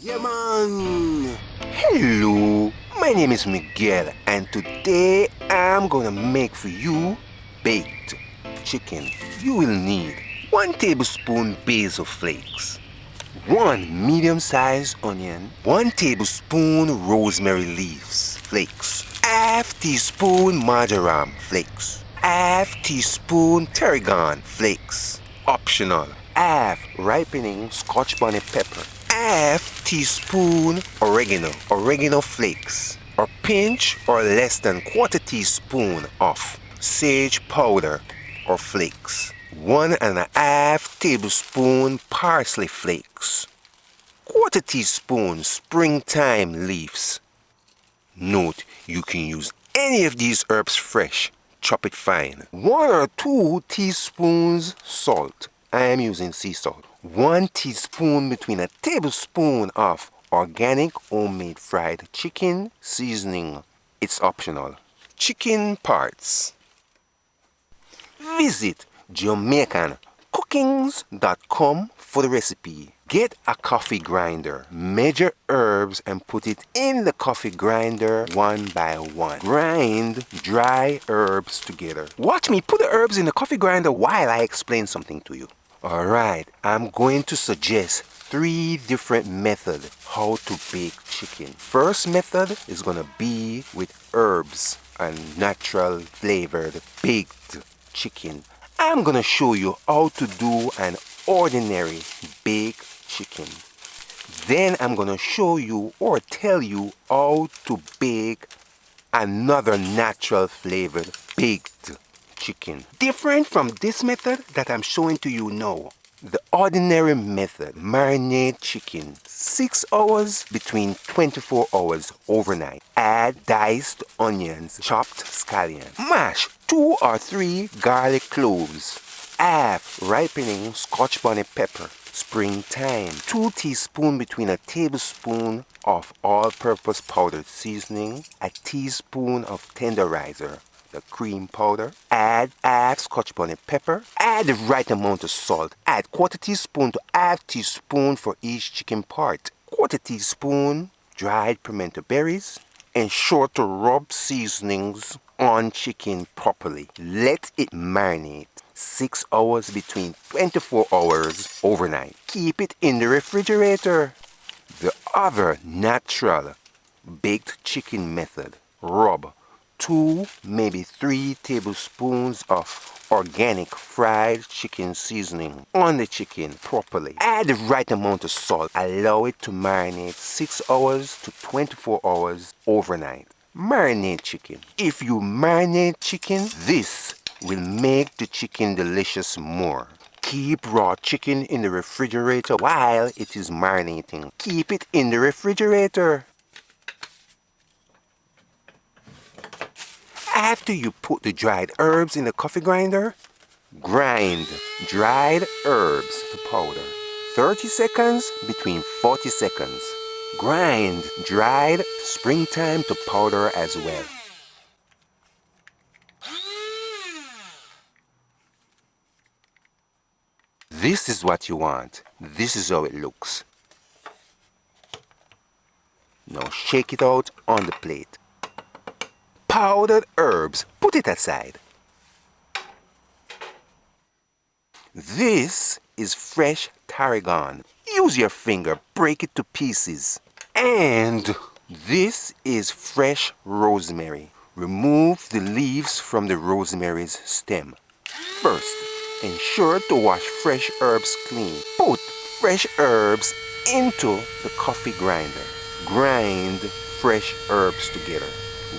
Yeah, man! Hello, my name is Miguel, and today I'm gonna make for you baked chicken. You will need 1 tablespoon basil flakes, 1 medium-sized onion, 1 tablespoon rosemary leaves flakes, half teaspoon marjoram flakes, half teaspoon tarragon flakes, optional, half ripening scotch bonnet pepper, half teaspoon oregano flakes, or pinch or less than quarter teaspoon of sage powder or flakes, 1.5 tablespoon parsley flakes, quarter teaspoon springtime leaves. Note, you can use any of these herbs fresh. Chop it fine. 1 or 2 teaspoons salt. I am using sea salt. 1 teaspoon between a tablespoon of organic homemade fried chicken seasoning. It's optional. Chicken parts. Visit JamaicanCookings.com for the recipe. Get a coffee grinder. Measure herbs and put it in the coffee grinder one by one. Grind dry herbs together. Watch me put the herbs in the coffee grinder while I explain something to you. Alright, I'm going to suggest 3 different methods how to bake chicken. First method is going to be with herbs and natural flavored baked chicken. I'm going to show you how to do an ordinary baked chicken. Then I'm going to show you or tell you how to bake another natural flavored baked chicken. Different from this method that I'm showing to you now. The ordinary method, marinate chicken 6 hours between 24 hours overnight. Add diced onions, chopped scallion. Mash 2 or 3 garlic cloves. Half ripening scotch bonnet pepper. Springtime, 2 teaspoons between a tablespoon of all-purpose powdered seasoning, a teaspoon of tenderizer, the cream powder, add half scotch bonnet pepper, add the right amount of salt, add quarter teaspoon to half teaspoon for each chicken part, quarter teaspoon dried pimento berries. Ensure to rub seasonings on chicken properly. Let it marinate 6 hours between 24 hours overnight. Keep it in the refrigerator. The other natural baked chicken method, rub 2, maybe 3 tablespoons of organic fried chicken seasoning on the chicken properly. Add the right amount of salt. Allow it to marinate 6 hours to 24 hours overnight. Marinate chicken. If you marinate chicken, this will make the chicken delicious more. Keep raw chicken in the refrigerator while it is marinating. Keep it in the refrigerator. After you put the dried herbs in the coffee grinder, grind dried herbs to powder. 30 seconds between 40 seconds. Grind dried springtime to powder as well. This is what you want. This is how it looks. Now shake it out on the plate. Powdered herbs, put it aside. This is fresh tarragon. Use your finger, break it to pieces. And this is fresh rosemary. Remove the leaves from the rosemary's stem. First, ensure to wash fresh herbs clean. Put fresh herbs into the coffee grinder. Grind fresh herbs together.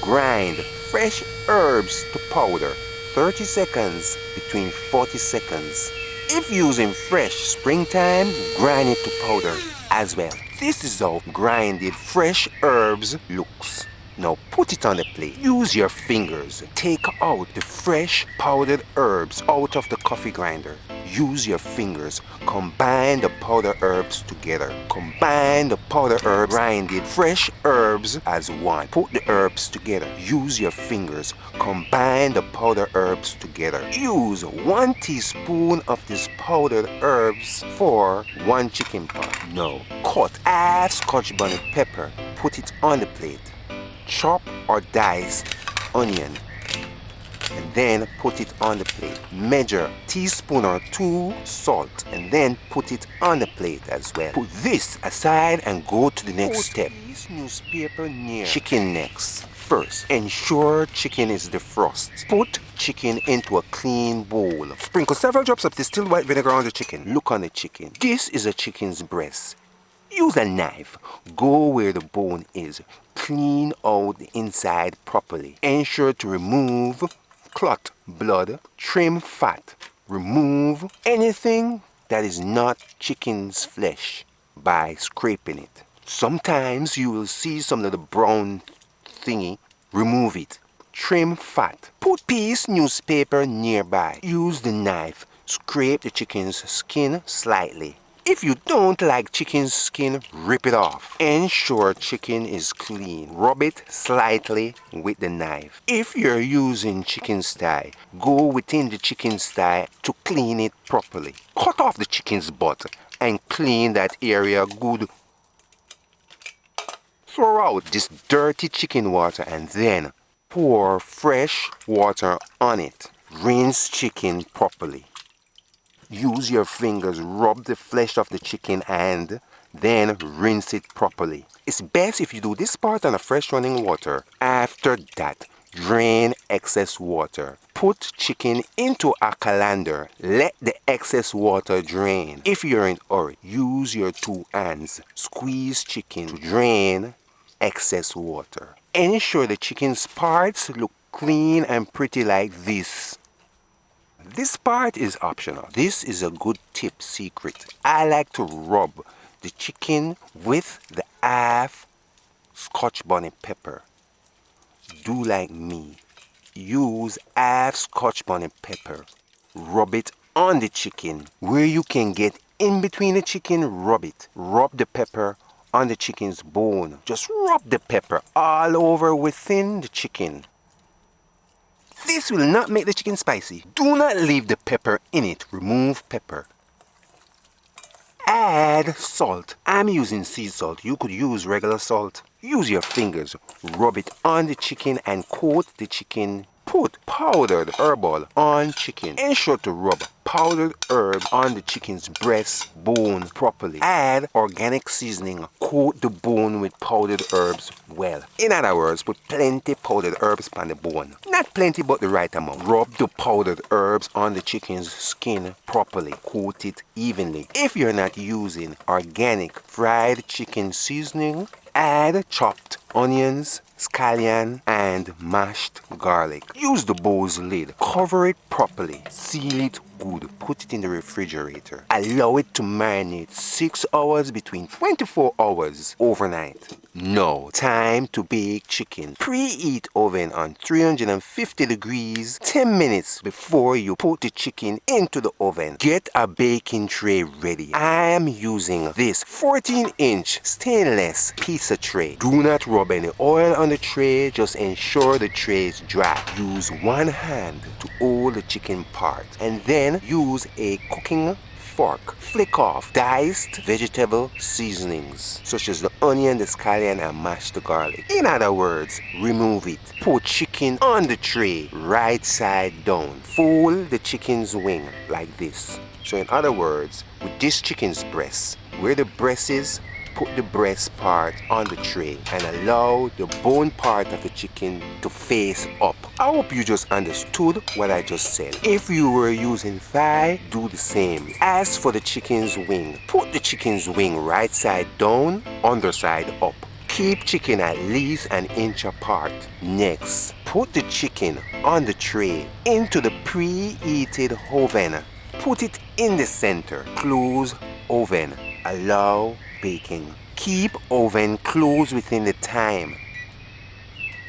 Grind fresh herbs to powder. 30 seconds between 40 seconds. If using fresh springtime, grind it to powder as well. This is how grinded fresh herbs looks. Now put it on the plate. Use your fingers. Take out the fresh powdered herbs out of the coffee grinder. Use your fingers. Combine the powdered herbs together. Combine the powdered herbs, grind it, fresh herbs as one. Put the herbs together. Use your fingers. Combine the powdered herbs together. Use 1 teaspoon of these powdered herbs for 1 chicken pot. Now, cut half Scotch bonnet pepper. Put it on the plate. Chop or dice onion and then put it on the plate. Measure teaspoon or 2 salt and then put it on the plate as well. Put this aside and go to the next step. Newspaper near chicken necks. First, ensure chicken is defrosted. Put chicken into a clean bowl. Sprinkle several drops of distilled white vinegar on the chicken. Look on the chicken. This is a chicken's breast. Use a knife. Go where the bone is. Clean out the inside properly. Ensure to remove clot, blood, trim fat. Remove anything that is not chicken's flesh by scraping it. Sometimes you will see some of the brown thingy. Remove it. Trim fat. Put piece newspaper nearby. Use the knife. Scrape the chicken's skin slightly. If you don't like chicken's skin, rip it off. Ensure chicken is clean. Rub it slightly with the knife. If you're using chicken's thigh, go within the chicken's thigh to clean it properly. Cut off the chicken's butt and clean that area good. Throw out this dirty chicken water and then pour fresh water on it. Rinse chicken properly. Use your fingers, rub the flesh of the chicken and then rinse it properly. It's best if you do this part on a fresh running water. After that, drain excess water. Put chicken into a colander. Let the excess water drain. If you're in a hurry, use your 2 hands. Squeeze chicken to drain excess water. Ensure the chicken's parts look clean and pretty like this. This part is optional. This is a good tip secret. I like to rub the chicken with the half Scotch bonnet pepper. Do like me. Use half Scotch bonnet pepper. Rub it on the chicken. Where you can get in between the chicken, rub it. Rub the pepper on the chicken's bone. Just rub the pepper all over within the chicken. This will not make the chicken spicy. Do not leave the pepper in it. Remove pepper. Add salt. I'm using sea salt. You could use regular salt. Use your fingers. Rub it on the chicken and coat the chicken. Put powdered herbal on chicken. Ensure to rub powdered herb on the chicken's breast bone properly. Add organic seasoning. Coat the bone with powdered herbs well. In other words, put plenty powdered herbs on the bone. Not plenty, but the right amount. Rub the powdered herbs on the chicken's skin properly. Coat it evenly. If you're not using organic fried chicken seasoning, add chopped onions, scallion, and mashed garlic. Use the bowl's lid. Cover it properly. Seal it good. Put it in the refrigerator. Allow it to marinate 6 hours between 24 hours overnight. Now, time to bake chicken. Preheat oven on 350 degrees 10 minutes before you put the chicken into the oven. Get a baking tray ready. I am using this 14-inch stainless pizza tray. Do not rub any oil on the tray. Just ensure the tray is dry. Use one hand to hold the chicken part and then use a cooking fork. Flick off diced vegetable seasonings such as the onion, the scallion, and mashed garlic. In other words, remove it. Put chicken on the tray right side down. Fold the chicken's wing like this. So in other words, with this chicken's breast, where the breast is, put the breast part on the tray and allow the bone part of the chicken to face up. I hope you just understood what I just said. If you were using thigh, do the same. As for the chicken's wing, put the chicken's wing right side down, underside up. Keep chicken at least an inch apart. Next, put the chicken on the tray into the preheated oven. Put it in the center. Close oven. Allow baking. Keep oven closed within the time.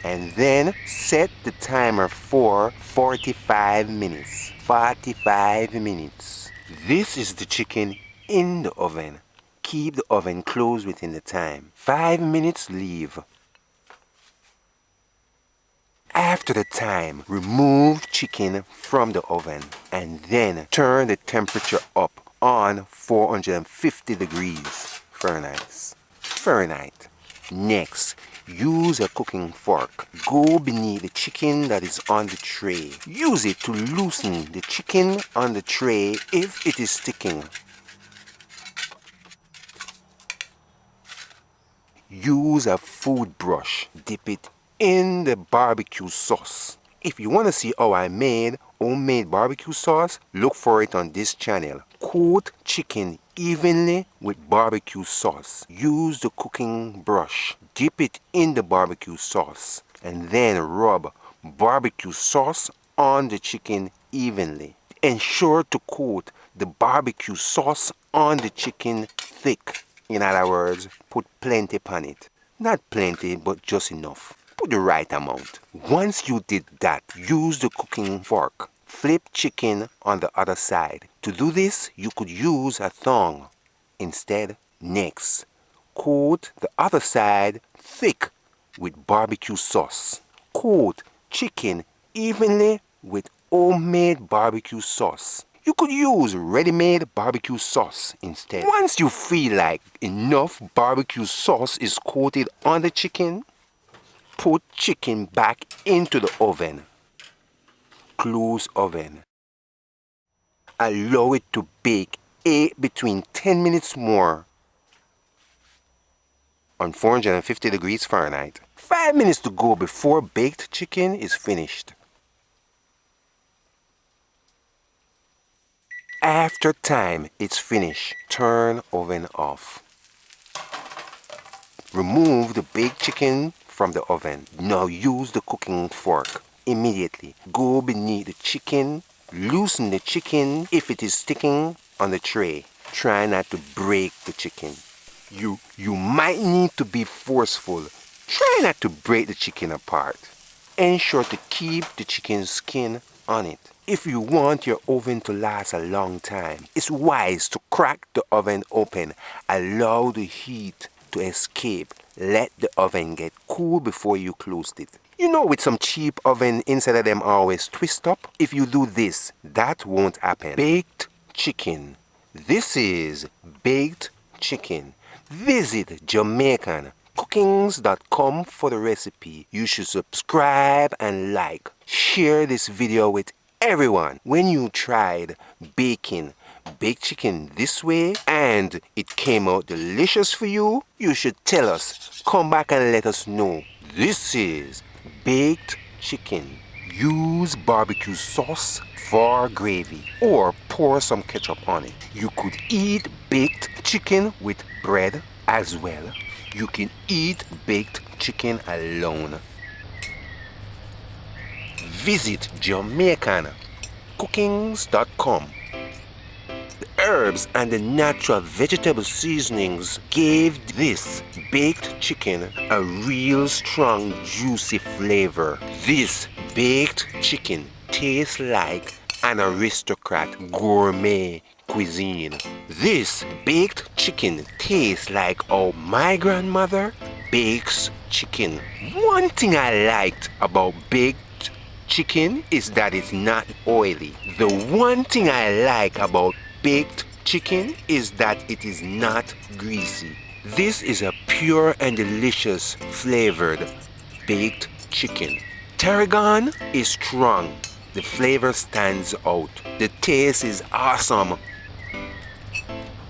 And then set the timer for 45 minutes. 45 minutes. This is the chicken in the oven. Keep the oven closed within the time. 5 minutes leave. After the time, remove chicken from the oven and then turn the temperature up on 450 degrees Fahrenheit. Next, use a cooking fork. Go beneath the chicken that is on the tray. Use it to loosen the chicken on the tray if it is sticking. Use a food brush. Dip it in the barbecue sauce. If you want to see how I made homemade barbecue sauce, look for it on this channel. Coat chicken evenly with barbecue sauce. Use the cooking brush. Dip it in the barbecue sauce and then rub barbecue sauce on the chicken evenly. Ensure to coat the barbecue sauce on the chicken thick. In other words, put plenty upon it. Not plenty, but just enough. Put the right amount. Once you did that, use the cooking fork. Flip chicken on the other side. To do this, you could use a thong. Instead, next, coat the other side thick with barbecue sauce. Coat chicken evenly with homemade barbecue sauce. You could use ready-made barbecue sauce instead. Once you feel like enough barbecue sauce is coated on the chicken, put chicken back into the oven. Close oven. Allow it to bake between 10 minutes more on 450 degrees Fahrenheit. 5 minutes to go before baked chicken is finished. After time it's finished, turn oven off. Remove the baked chicken from the oven. Now use the cooking fork. Immediately go beneath the chicken. Loosen the chicken if it is sticking on the tray. Try not to break the chicken. You might need to be forceful. Try not to break the chicken apart. Ensure to keep the chicken's skin on it. If you want your oven to last a long time, it's wise to crack the oven open. Allow the heat to escape. Let the oven get cool before you close it. You know, with some cheap oven, inside of them always twist up. If you do this, that won't happen. Baked chicken. This is baked chicken. Visit JamaicanCookings.com for the recipe. You should subscribe and like. Share this video with everyone. When you tried baking baked chicken this way and it came out delicious for you, you should tell us. Come back and let us know. This is baked chicken. Use barbecue sauce for gravy or pour some ketchup on it. You could eat baked chicken with bread as well. You can eat baked chicken alone. Visit JamaicanCookings.com. The herbs and the natural vegetable seasonings gave this baked chicken a real strong juicy flavor. This baked chicken tastes like an aristocrat gourmet cuisine. This baked chicken tastes like how my grandmother bakes chicken. One thing I liked about baked chicken is that it's not oily. The one thing I like about baked chicken is that it is not greasy. This is a pure and delicious flavored baked chicken. Tarragon is strong. The flavor stands out. The taste is awesome.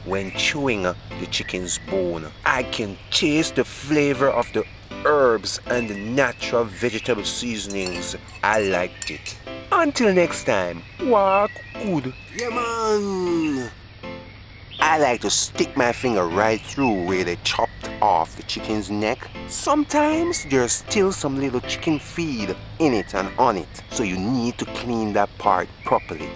When chewing the chicken's bone, I can taste the flavor of the herbs and the natural vegetable seasonings. I liked it. Until next time, walk good. Yeah, man. I like to stick my finger right through where they chopped off the chicken's neck. Sometimes there's still some little chicken feed in it and on it, so you need to clean that part properly.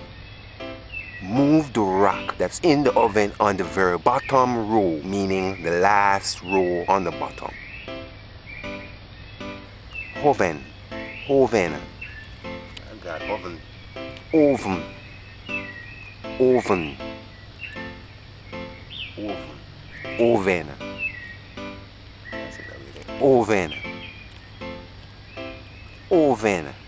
Move the rack that's in the oven on the very bottom row, meaning the last row on the bottom. Oven. I got oven. Oven. Oven. Oven. Oven.